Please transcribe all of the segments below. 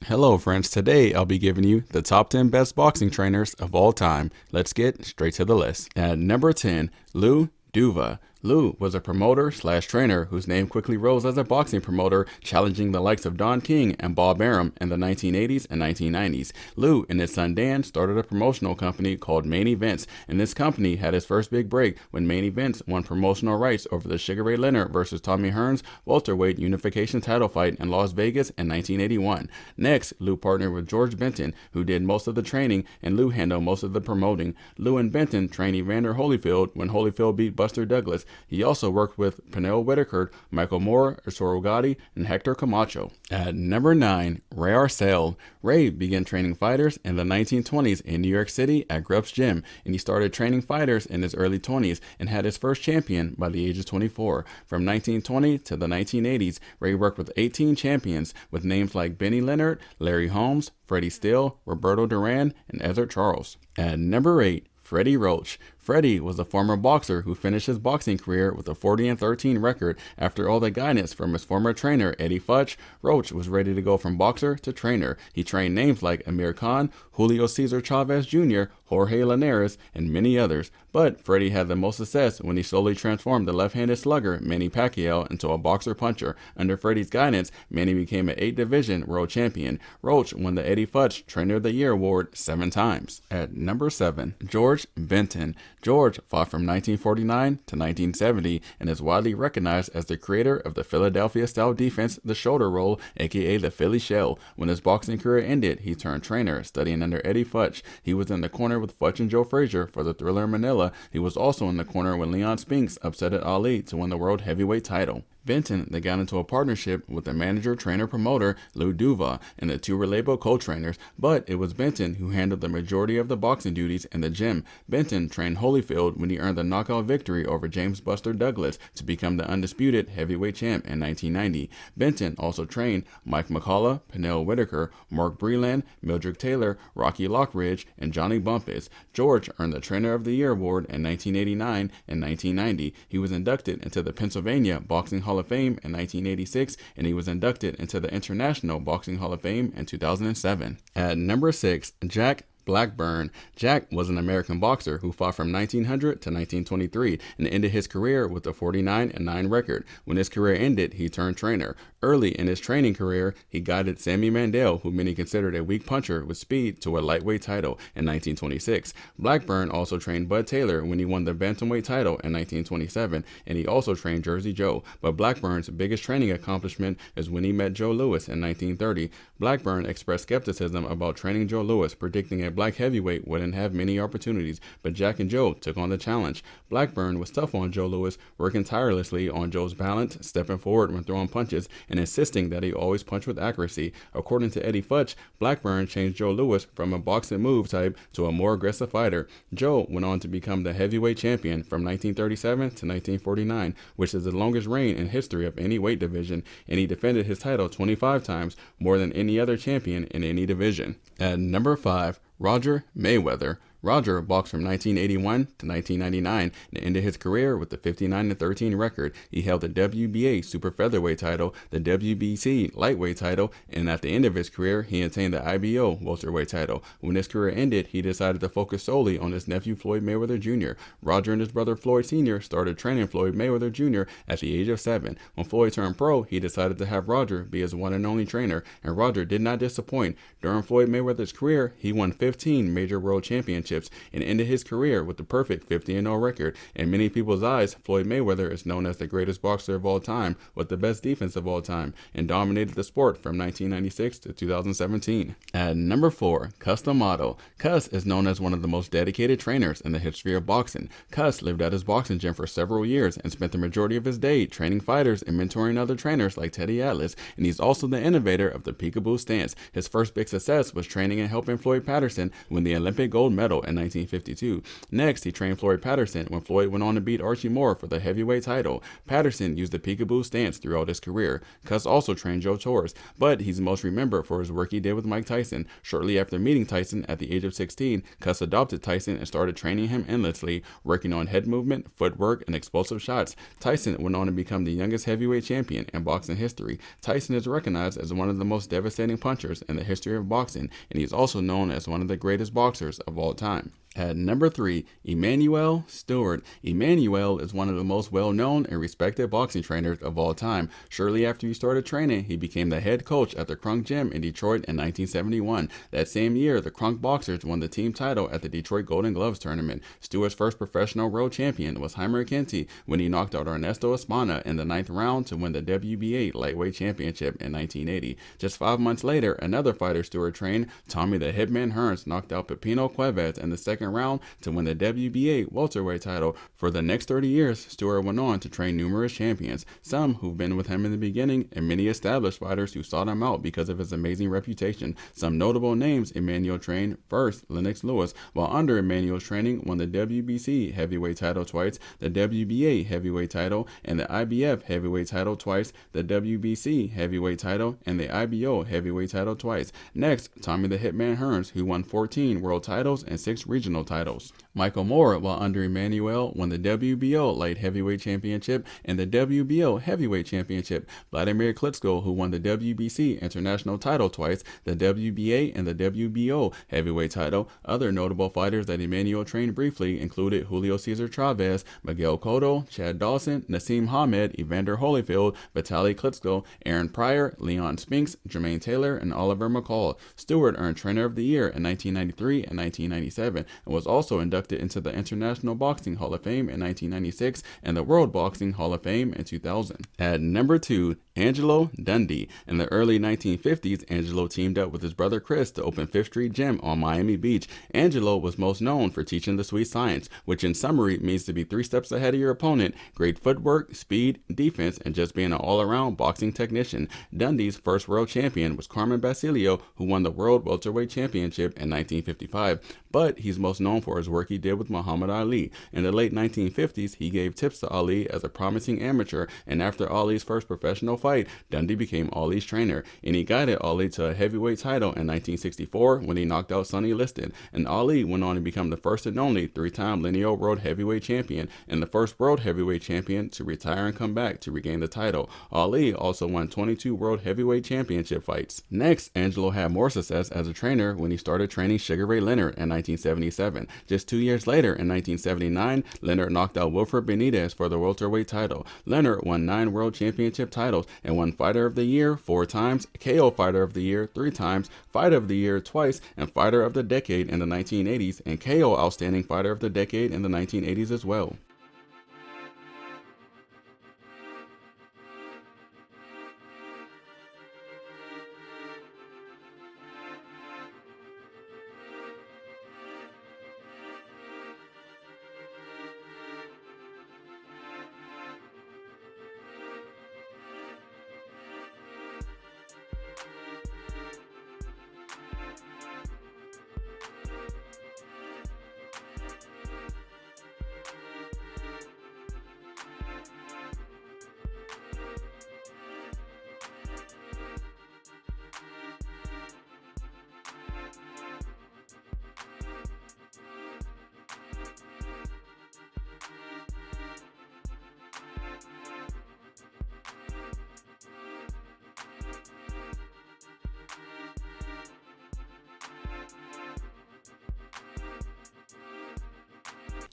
Hello, friends. Today I'll be giving you the top 10 best boxing trainers of all time. Let's get straight to the list. At number 10, Lou Duva. Lou was a promoter slash trainer whose name quickly rose as a boxing promoter, challenging the likes of Don King and Bob Arum in the 1980s and 1990s. Lou and his son Dan started a promotional company called Main Events, and this company had its first big break when Main Events won promotional rights over the Sugar Ray Leonard versus Tommy Hearns welterweight unification title fight in Las Vegas in 1981. Next, Lou partnered with George Benton, who did most of the training, and Lou handled most of the promoting. Lou and Benton trained Evander Holyfield when Holyfield beat Buster Douglas. He also worked with Pernell Whitaker, Michael Moore, Arturo Gatti, and Hector Camacho. At number 9, Ray Arcel. Ray began training fighters in the 1920s in New York City at Grubb's Gym, and he started training fighters in his early 20s and had his first champion by the age of 24. From 1920 to the 1980s, Ray worked with 18 champions with names like Benny Leonard, Larry Holmes, Freddie Steele, Roberto Duran, and Ezzard Charles. At number 8, Freddie Roach. Freddie was a former boxer who finished his boxing career with a 40-13 record. After all the guidance from his former trainer, Eddie Futch, Roach was ready to go from boxer to trainer. He trained names like Amir Khan, Julio Cesar Chavez Jr., Jorge Linares, and many others. But Freddie had the most success when he slowly transformed the left-handed slugger Manny Pacquiao into a boxer-puncher. Under Freddie's guidance, Manny became an 8-division world champion. Roach won the Eddie Futch Trainer of the Year award 7 times. At number 7, George Benton. George fought from 1949 to 1970 and is widely recognized as the creator of the Philadelphia-style defense, the shoulder roll, aka the Philly shell. When his boxing career ended, he turned trainer, studying under Eddie Futch. He was in the corner with Futch and Joe Frazier for the Thriller in Manila. He was also in the corner when Leon Spinks upset Ali to win the world heavyweight title. Benton then got into a partnership with the manager, trainer, promoter Lou Duva, and the two were labeled co-trainers, but it was Benton who handled the majority of the boxing duties in the gym. Benton trained Holyfield when he earned the knockout victory over James Buster Douglas to become the undisputed heavyweight champ in 1990. Benton also trained Mike McCullough, Pernell Whitaker, Mark Breland, Mildred Taylor, Rocky Lockridge, and Johnny Bumpus. George earned the Trainer of the Year award in 1989 and 1990. He was inducted into the Pennsylvania Boxing Hall of Fame in 1986, and he was inducted into the International Boxing Hall of Fame in 2007. At number 6, Jack Blackburn. Jack was an American boxer who fought from 1900 to 1923 and ended his career with a 49-9 record. When his career ended, he turned trainer. Early in his training career, he guided Sammy Mandel, who many considered a weak puncher with speed, to a lightweight title in 1926. Blackburn also trained Bud Taylor when he won the bantamweight title in 1927, and he also trained Jersey Joe. But Blackburn's biggest training accomplishment is when he met Joe Louis in 1930. Blackburn expressed skepticism about training Joe Louis, predicting a black heavyweight wouldn't have many opportunities, but Jack and Joe took on the challenge. Blackburn was tough on Joe Louis, working tirelessly on Joe's balance, stepping forward when throwing punches, and insisting that he always punch with accuracy. According to Eddie Futch, Blackburn changed Joe Louis from a boxing move type to a more aggressive fighter. Joe went on to become the heavyweight champion from 1937 to 1949, which is the longest reign in history of any weight division, and he defended his title 25 times, more than any other champion in any division. At number 5, Roger Mayweather. Roger boxed from 1981 to 1999 and ended his career with a 59-13 record. He held the WBA super featherweight title, the WBC lightweight title, and at the end of his career, he attained the IBO welterweight title. When his career ended, he decided to focus solely on his nephew Floyd Mayweather Jr. Roger and his brother Floyd Sr. started training Floyd Mayweather Jr. at the age of 7. When Floyd turned pro, he decided to have Roger be his one and only trainer, and Roger did not disappoint. During Floyd Mayweather's career, he won 15 major world championships and ended his career with the perfect 50-0 record. In many people's eyes, Floyd Mayweather is known as the greatest boxer of all time with the best defense of all time and dominated the sport from 1996 to 2017. At number 4, Cus D'Amato. Cus is known as one of the most dedicated trainers in the history of boxing. Cus lived at his boxing gym for several years and spent the majority of his day training fighters and mentoring other trainers like Teddy Atlas, and he's also the innovator of the peekaboo stance. His first big success was training and helping Floyd Patterson win the Olympic gold medal title in 1952. Next, he trained Floyd Patterson when Floyd went on to beat Archie Moore for the heavyweight title. Patterson used the peekaboo stance throughout his career. Cus also trained Joe Torres, but he's most remembered for his work he did with Mike Tyson. Shortly after meeting Tyson at the age of 16, Cus adopted Tyson and started training him endlessly, working on head movement, footwork, and explosive shots. Tyson went on to become the youngest heavyweight champion in boxing history. Tyson is recognized as one of the most devastating punchers in the history of boxing, and he's also known as one of the greatest boxers of all time. At number 3, Emanuel Steward. Emanuel is one of the most well-known and respected boxing trainers of all time. Shortly after he started training, he became the head coach at the Crunk Gym in Detroit in 1971. That same year, the Crunk Boxers won the team title at the Detroit Golden Gloves tournament. Steward's first professional world champion was Heimer Kinty when he knocked out Ernesto Espana in the 9th round to win the WBA lightweight championship in 1980. Just 5 months later, another fighter Steward trained, Tommy the Hitman Hearns, knocked out Pepino Cuevas in the second round to win the WBA welterweight title. For the next 30 years, Steward went on to train numerous champions, some who've been with him in the beginning, and many established fighters who sought him out because of his amazing reputation. Some notable names Emanuel trained: first, Lennox Lewis, while under Emanuel's training, won the WBC heavyweight title twice, the WBA heavyweight title, and the IBF heavyweight title twice, the WBC heavyweight title, and the IBO heavyweight title twice. Next, Tommy the Hitman Hearns, who won 14 world titles and 6 regional titles. Michael Moore, while under Emanuel, won the WBO light heavyweight championship and the WBO heavyweight championship. Vladimir Klitschko, who won the WBC international title twice, the WBA and the WBO heavyweight title. Other notable fighters that Emanuel trained briefly included Julio Cesar Chavez, Miguel Cotto, Chad Dawson, Nassim Hamed, Evander Holyfield, Vitaly Klitschko, Aaron Pryor, Leon Spinks, Jermaine Taylor, and Oliver McCall. Steward earned Trainer of the Year in 1993 and 1997 and was also inducted into the International Boxing Hall of Fame in 1996 and the World Boxing Hall of Fame in 2000. At number 2, Angelo Dundee. In the early 1950s, Angelo teamed up with his brother Chris to open Fifth Street Gym on Miami Beach. Angelo was most known for teaching the sweet science, which in summary means to be 3 steps ahead of your opponent, great footwork, speed, defense, and just being an all-around boxing technician. Dundee's first world champion was Carmen Basilio, who won the World Welterweight Championship in 1955, but he's most known for his work he did with Muhammad Ali. In the late 1950s, he gave tips to Ali as a promising amateur, and after Ali's first professional fight, Dundee became Ali's trainer, and he guided Ali to a heavyweight title in 1964 when he knocked out Sonny Liston, and Ali went on to become the first and only 3-time lineal world heavyweight champion and the first world heavyweight champion to retire and come back to regain the title. Ali also won 22 world heavyweight championship fights. Next, Angelo had more success as a trainer when he started training Sugar Ray Leonard in 1977. Just 2 years later, in 1979, Leonard knocked out Wilfred Benitez for the welterweight title. Leonard won 9 world championship titles and won Fighter of the Year 4 times, KO Fighter of the Year 3 times, Fighter of the Year twice, and Fighter of the Decade in the 1980s, and KO Outstanding Fighter of the Decade in the 1980s as well.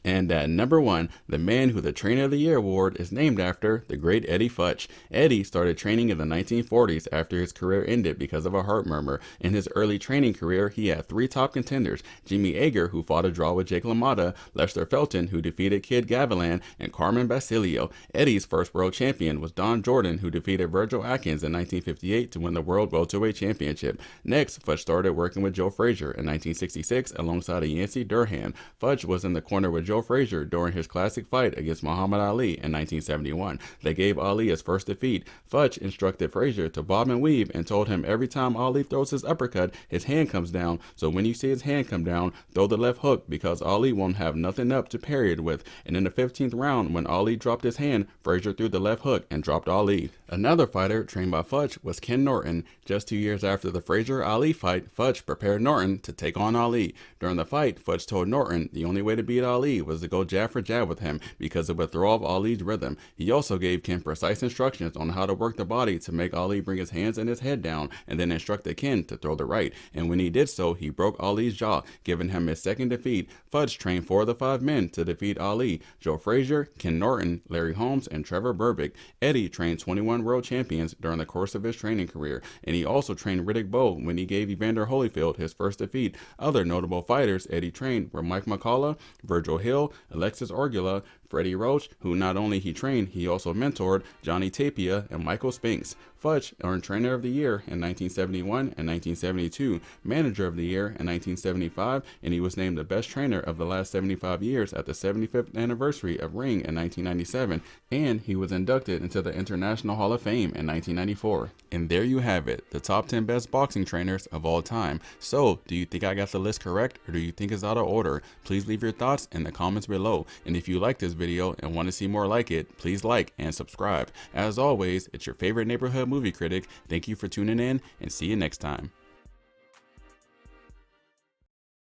And at number 1, the man who the Trainer of the Year award is named after, the great Eddie Futch. Eddie started training in the 1940s after his career ended because of a heart murmur. In his early training career, he had 3 top contenders: Jimmy Agar, who fought a draw with Jake LaMotta, Lester Felton, who defeated Kid Gavilan, and Carmen Basilio. Eddie's first world champion was Don Jordan, who defeated Virgil Atkins in 1958 to win the World Welterweight Championship. Next, Futch started working with Joe Frazier in 1966 alongside Yancey Durham. Futch was in the corner with Joe Joe Frazier during his classic fight against Muhammad Ali in 1971 that gave Ali his first defeat. Futch instructed Frazier to bob and weave and told him every time Ali throws his uppercut, his hand comes down. So when you see his hand come down, throw the left hook because Ali won't have nothing up to parry it with. And in the 15th round, when Ali dropped his hand, Frazier threw the left hook and dropped Ali. Another fighter trained by Futch was Ken Norton. Just 2 years after the Frazier-Ali fight, Futch prepared Norton to take on Ali. During the fight, Futch told Norton the only way to beat Ali was to go jab for jab with him because it would throw off Ali's rhythm. He also gave Ken precise instructions on how to work the body to make Ali bring his hands and his head down, and then instructed Ken to throw the right. And when he did so, he broke Ali's jaw, giving him his second defeat. Futch trained 4 of the 5 men to defeat Ali: Joe Frazier, Ken Norton, Larry Holmes, and Trevor Berbick. Eddie trained 21 world champions during the course of his training career, and he also trained Riddick Bowe when he gave Evander Holyfield his first defeat. Other notable fighters Eddie trained were Mike McCullough, Virgil Hill, Alexis Orgula, Freddie Roach, who not only he trained, he also mentored, Johnny Tapia, and Michael Spinks. Futch earned Trainer of the Year in 1971 and 1972, Manager of the Year in 1975, and he was named the best trainer of the last 75 years at the 75th anniversary of Ring in 1997, and he was inducted into the International Hall of Fame in 1994. And there you have it, the top 10 best boxing trainers of all time. So, do you think I got the list correct, or do you think it's out of order? Please leave your thoughts in the comments below, and if you like this video and want to see more like it, please like and subscribe. As always, it's your favorite neighborhood movie critic. Thank you for tuning in, and see you next time.